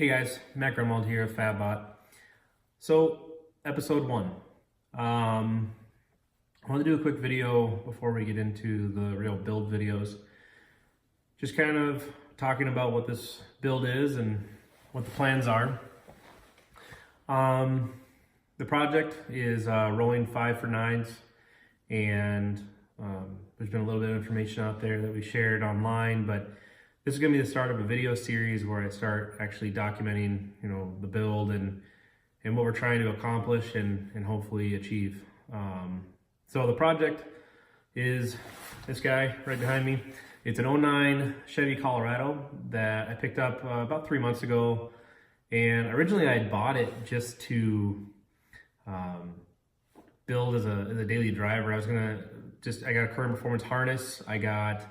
Hey guys, Matt Grunwald here with FABbot. So, episode 1. I want to do a quick video before we get into the real build videos. Just kind of talking about what this build is and what the plans are. The project is rolling 5 for 9's, and there's been a little bit of information out there that we shared online, but this is going to be the start of a video series where I start actually documenting, the build and what we're trying to accomplish and hopefully achieve. So the project is this guy right behind me. It's an 09 Chevy Colorado that I picked up about 3 months ago. And originally I had bought it just to build as a daily driver. I got a current performance harness. I got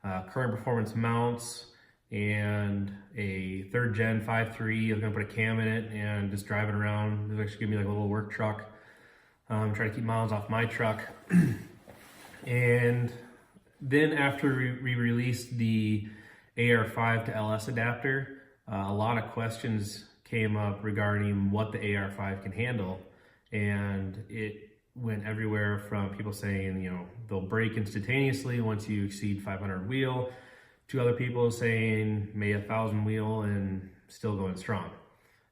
current performance mounts and a 3rd gen 5.3. I was gonna put a cam in it and just drive it around. It was actually gonna be like a little work truck. Try to keep miles off my truck. And then after we released the AR5 to LS adapter, a lot of questions came up regarding what the AR5 can handle. And it went everywhere from people saying, they'll break instantaneously once you exceed 500 wheel, to other people saying may 1,000 wheel and still going strong.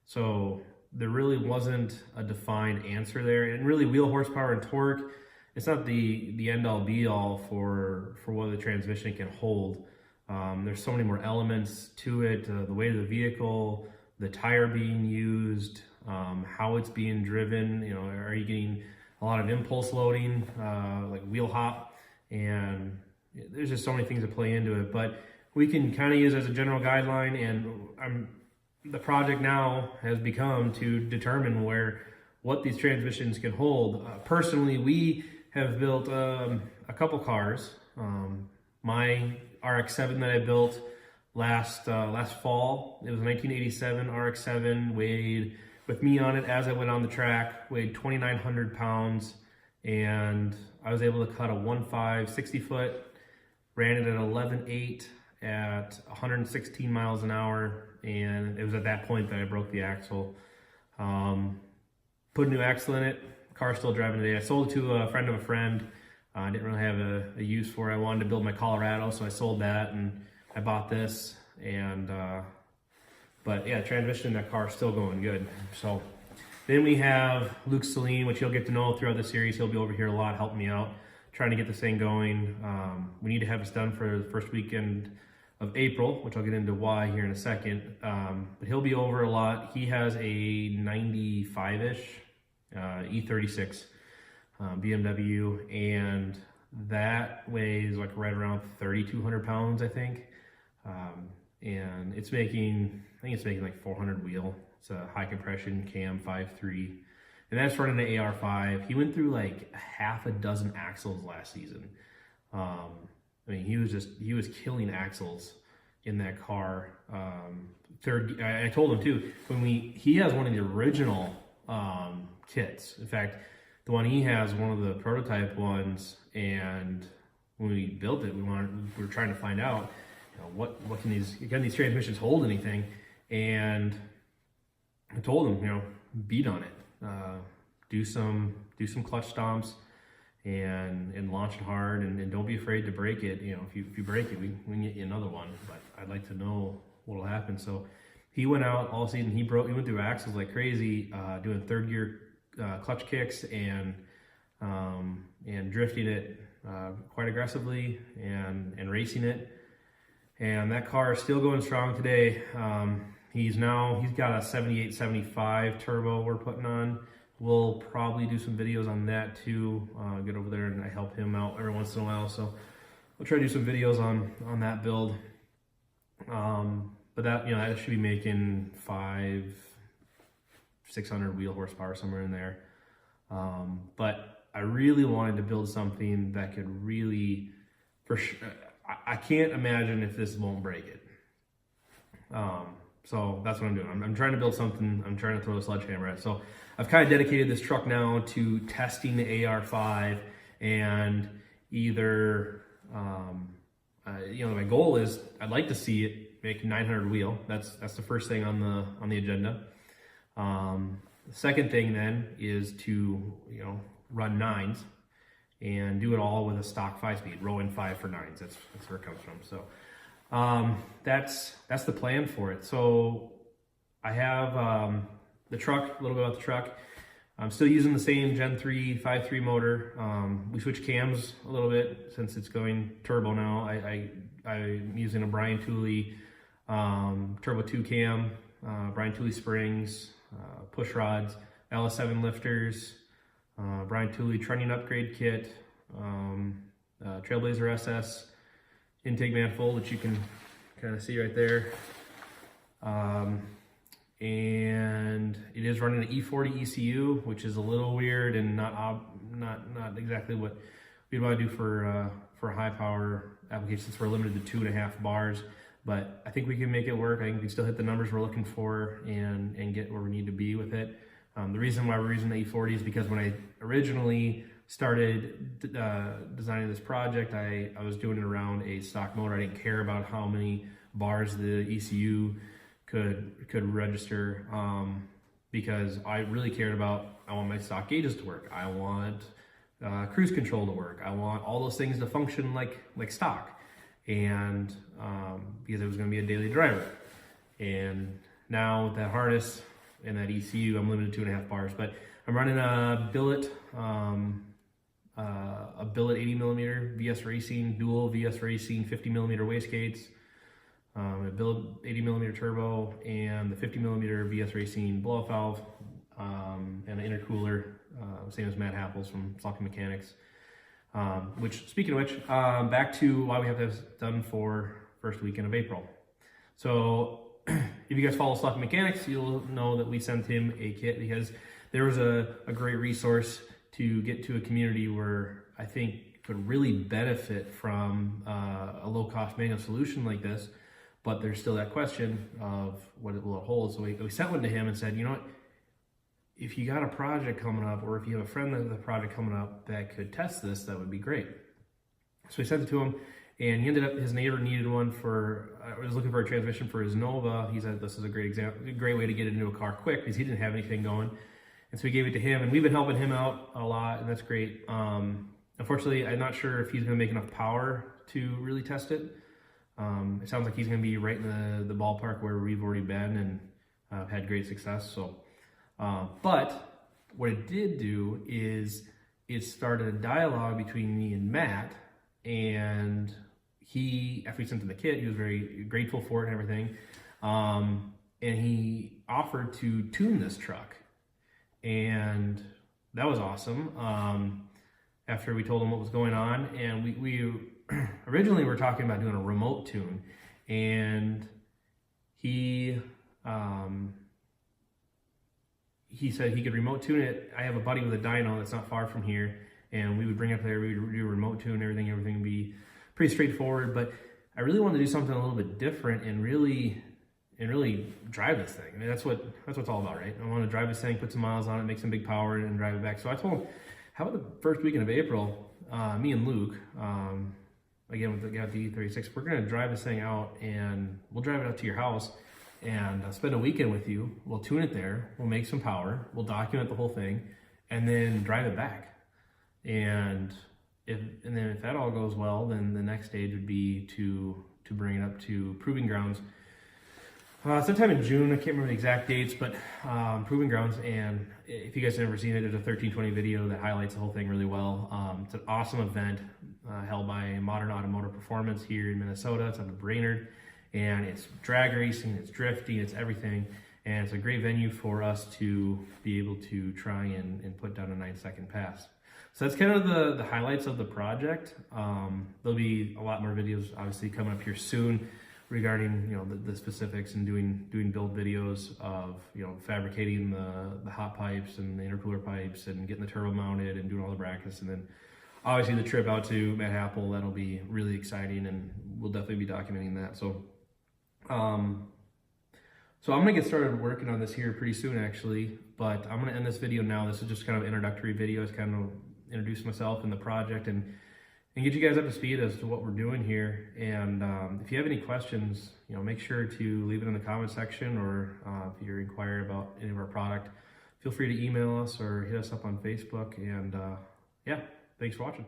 So there really wasn't a defined answer there. And really, wheel horsepower and torque, it's not the end all be all for what the transmission can hold. There's so many more elements to it, the weight of the vehicle, the tire being used, how it's being driven. Are you getting a lot of impulse loading, like wheel hop, and there's just so many things that play into it. But we can kind of use it as a general guideline, and the project now has become to determine what these transmissions can hold. Personally, we have built a couple cars. My RX-7 that I built last fall, it was a 1987 RX-7, weighed, with me on it as I went on the track, weighed 2,900 pounds, and I was able to cut a 1.5 60 foot, ran it at 11.8 at 116 miles an hour, and it was at that point that I broke the axle. Put a new axle in it, car's still driving today. I sold it to a friend of a friend. I didn't really have a use for it. I wanted to build my Colorado, so I sold that and I bought this. And but yeah, transmission in that car is still going good. So then we have Luke Saline, which you'll get to know throughout the series. He'll be over here a lot, helping me out, trying to get this thing going. We need to have this done for the first weekend of April, which I'll get into why here in a second. But he'll be over a lot. He has a 95-ish E36 BMW, and that weighs like right around 3,200 pounds, I think. And I think it's making like 400 wheel. It's a high compression cam 5.3, and that's running the AR5. He went through like half a dozen axles last season. He was killing axles in that car. I told him too, he has one of the original kits. In fact, the one he has, one of the prototype ones, and when we built it, we were trying to find out, what can these transmissions hold anything? And I told him, beat on it, do some clutch stomps, and launch it hard, and don't be afraid to break it. If you break it, we can get you another one. But I'd like to know what'll happen. So he went out all season. He went through axles like crazy, doing 3rd gear clutch kicks and drifting it quite aggressively and racing it. And that car is still going strong today. He's got a 78, 75 turbo we're putting on. We'll probably do some videos on that too. Get over there and I help him out every once in a while. So we'll try to do some videos on that build. But that should be making 600 wheel horsepower, somewhere in there. But I really wanted to build something that could really, for sure, I can't imagine if this won't break it. So that's what I'm doing. I'm trying to build something. I'm trying to throw a sledgehammer at. So I've kind of dedicated this truck now to testing the AR5, and either, my goal is I'd like to see it make 900 wheel. That's the first thing on the agenda. The second thing then is to run 9's and do it all with a stock 5-speed, row in 5 for 9's. That's where it comes from. So that's the plan for it. So I have the truck, a little bit about the truck. I'm still using the same Gen 3 5.3 motor. We switched cams a little bit since it's going turbo now. I'm using a Brian Tooley Turbo 2 cam, Brian Tooley springs, push rods, LS7 lifters, Brian Tooley trunnion upgrade kit, Trailblazer SS intake manifold, which you can kind of see right there. And it is running an E40 ECU, which is a little weird and not exactly what we'd want to do for high power applications. We're limited to 2.5 bars, but I think we can make it work. I think we can still hit the numbers we're looking for and get where we need to be with it. The reason why we're using the E40 is because when I originally started designing this project, I was doing it around a stock motor. I didn't care about how many bars the ECU could register, because I really cared about, I want my stock gauges to work. I want cruise control to work. I want all those things to function like stock, and because it was going to be a daily driver. And now with that harness and that ECU, I'm limited to 2.5 bars, but I'm running a billet 80mm VS Racing, dual VS Racing 50mm wastegates, a billet 80mm turbo, and the 50mm VS Racing blow-off valve, and an intercooler, same as Matt Happel's from Salkin Mechanics. Which, speaking of which, back to why we have to have this done for first weekend of April. So if you guys follow Salkin Mechanics, you'll know that we sent him a kit because there was a great resource to get to a community where I think could really benefit from a low-cost manual solution like this, but there's still that question of what it will hold. So we sent one to him and said, you know what, if you got a project coming up, or if you have a friend with a project coming up that could test this, that would be great. So we sent it to him, and he ended up, his neighbor needed one for, was looking for a transmission for his Nova. He said this is a great example, a great way to get into a car quick, because he didn't have anything going. And so we gave it to him, and we've been helping him out a lot, and that's great. Unfortunately, I'm not sure if he's gonna make enough power to really test it. It sounds like he's gonna be right in the ballpark where we've already been and had great success. So, but what it did do is it started a dialogue between me and Matt, and he, after we sent him the kit, he was very grateful for it and everything. And he offered to tune this truck, and that was awesome. After we told him what was going on, and we originally were talking about doing a remote tune, and he said he could remote tune it. I have a buddy with a dyno that's not far from here, and we would bring it up there, we would do a remote tune, everything would be pretty straightforward. But I really wanted to do something a little bit different and really drive this thing. I mean, that's what it's all about, right? I want to drive this thing, put some miles on it, make some big power, and drive it back. So I told him, how about the first weekend of April, me and Luke, again with the E36, we're gonna drive this thing out, and we'll drive it out to your house and spend a weekend with you. We'll tune it there, we'll make some power, we'll document the whole thing, and then drive it back. And then if that all goes well, then the next stage would be to bring it up to Proving Grounds. Sometime in June, I can't remember the exact dates, but Proving Grounds. And if you guys have never seen it, there's a 1320 video that highlights the whole thing really well. It's an awesome event held by Modern Automotive Performance here in Minnesota. It's up in Brainerd, and it's drag racing, it's drifting, it's everything. And it's a great venue for us to be able to try and put down a 9-second pass. So that's kind of the highlights of the project. There'll be a lot more videos obviously coming up here soon regarding the specifics and doing build videos of fabricating the hot pipes and the intercooler pipes and getting the turbo mounted and doing all the brackets, and then obviously the trip out to Matt Happel. That'll be really exciting, and we'll definitely be documenting that. So I'm gonna get started working on this here pretty soon actually, but I'm gonna end this video now. This is just kind of an introductory video. It's kind of introduce myself and the project and and get you guys up to speed as to what we're doing here. And if you have any questions, make sure to leave it in the comment section, or if you're inquiring about any of our product, feel free to email us or hit us up on Facebook. And yeah, thanks for watching.